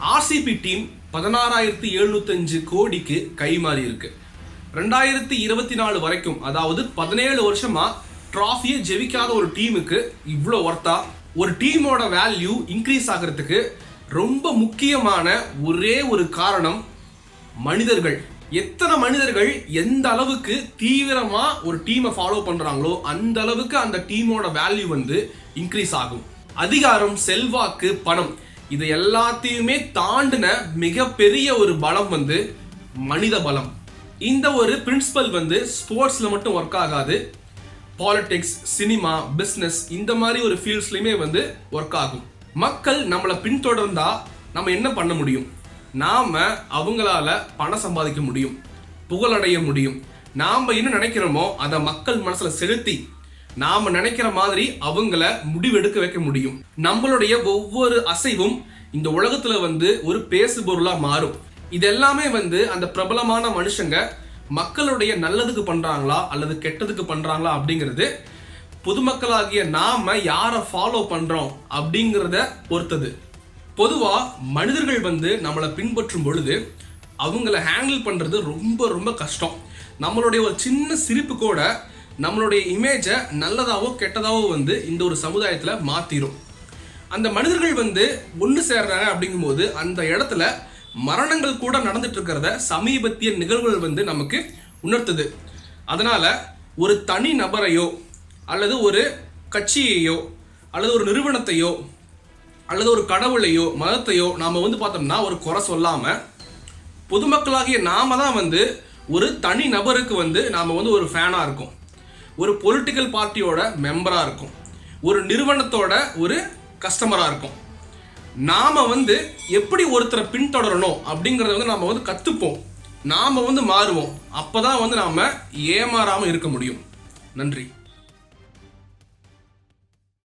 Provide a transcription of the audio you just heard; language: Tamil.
ஆர்சிபி டீம் 16,705 கோடிக்கு கைமாறி இருக்கு. 2024 வரைக்கும், அதாவது 17 வருஷமா டிராஃபியை ஜெயிக்காத ஒரு டீமுக்கு இவ்வளோ ஒர்த்தா? ஒரு டீமோட வேல்யூ இன்க்ரீஸ் ஆகிறதுக்கு ரொம்ப முக்கியமான ஒரே ஒரு காரணம் மனிதர்கள். எத்தனை மனிதர்கள் எந்த அளவுக்கு தீவிரமா ஒரு டீமை ஃபாலோ பண்றாங்களோ அந்த அளவுக்கு அந்த டீமோட வேல்யூ இன்க்ரீஸ் ஆகும். அதிகாரம், செல்வாக்கு, பணம் இது எல்லாத்தையுமே தாண்டின மிகப்பெரிய ஒரு பலம் மனித பலம். இந்த ஒரு பிரின்சிபல் ஸ்போர்ட்ஸ்ல மட்டும் ஒர்க் ஆகாது. பாலிடிக்ஸ், சினிமா, பிசினஸ் இந்த மாதிரி ஒரு ஃபீல்ட்ஸ்லயுமே ஒர்க் ஆகும். மக்கள் நம்மளை பின்தொடர்ந்தா நம்ம என்ன பண்ண முடியும்? நாம அவங்களால பணம் சம்பாதிக்க முடியும், புகழடைய முடியும். நாம என்ன நினைக்கிறோமோ அதை மக்கள் மனசுல செலுத்தி நாம நினைக்கிற மாதிரி அவங்கள முடிவெடுக்க வைக்க முடியும். நம்மளுடைய ஒவ்வொரு அசைவும் இந்த உலகத்துல ஒரு பேசு பொருளா மாறும். இது எல்லாமே அந்த பிரபலமான மனுஷங்க மக்களுடைய நல்லதுக்கு பண்றாங்களா அல்லது கெட்டதுக்கு பண்றாங்களா அப்படிங்கிறது பொதுமக்களாகிய நாம யாரை ஃபாலோ பண்றோம் அப்படிங்கிறத பொறுத்தது. பொதுவா மனிதர்கள் நம்மளை பின்பற்றும் பொழுது அவங்கள ஹேண்டில் பண்றது ரொம்ப ரொம்ப கஷ்டம். நம்மளுடைய ஒரு சின்ன சிரிப்பு கூட நம்மளுடைய இமேஜை நல்லதாவோ கெட்டதாவோ இந்த ஒரு சமுதாயத்துல மாத்திரும். அந்த மனிதர்கள் ஒன்று சேர்றாங்க அப்படிங்கும்போது அந்த இடத்துல மரணங்கள் கூட நடந்துட்டு இருக்கிறத சமீபத்திய நிகழ்வுகள் நமக்கு உணர்த்துது. அதனால ஒரு தனி நபரையோ அல்லது ஒரு கட்சியையோ அல்லது ஒரு நிறுவனத்தையோ அல்லது ஒரு கடவுளையோ மதத்தையோ நாம பார்த்தோம்னா ஒரு குறை சொல்லாம பொதுமக்களாகிய நாம தான் ஒரு தனி நபருக்கு நாம ஒரு ஃபேனா இருக்கும், ஒரு பொலிட்டிக்கல் பார்ட்டியோட மெம்பரா இருக்கும், ஒரு நிறுவனத்தோட ஒரு கஸ்டமரா இருக்கும். நாம எப்படி ஒருத்தரை பின்தொடரணும் அப்படிங்கறத நாம கத்துப்போம். நாம மாறுவோம். அப்பதான் நாம ஏமாறாம இருக்க முடியும். நன்றி.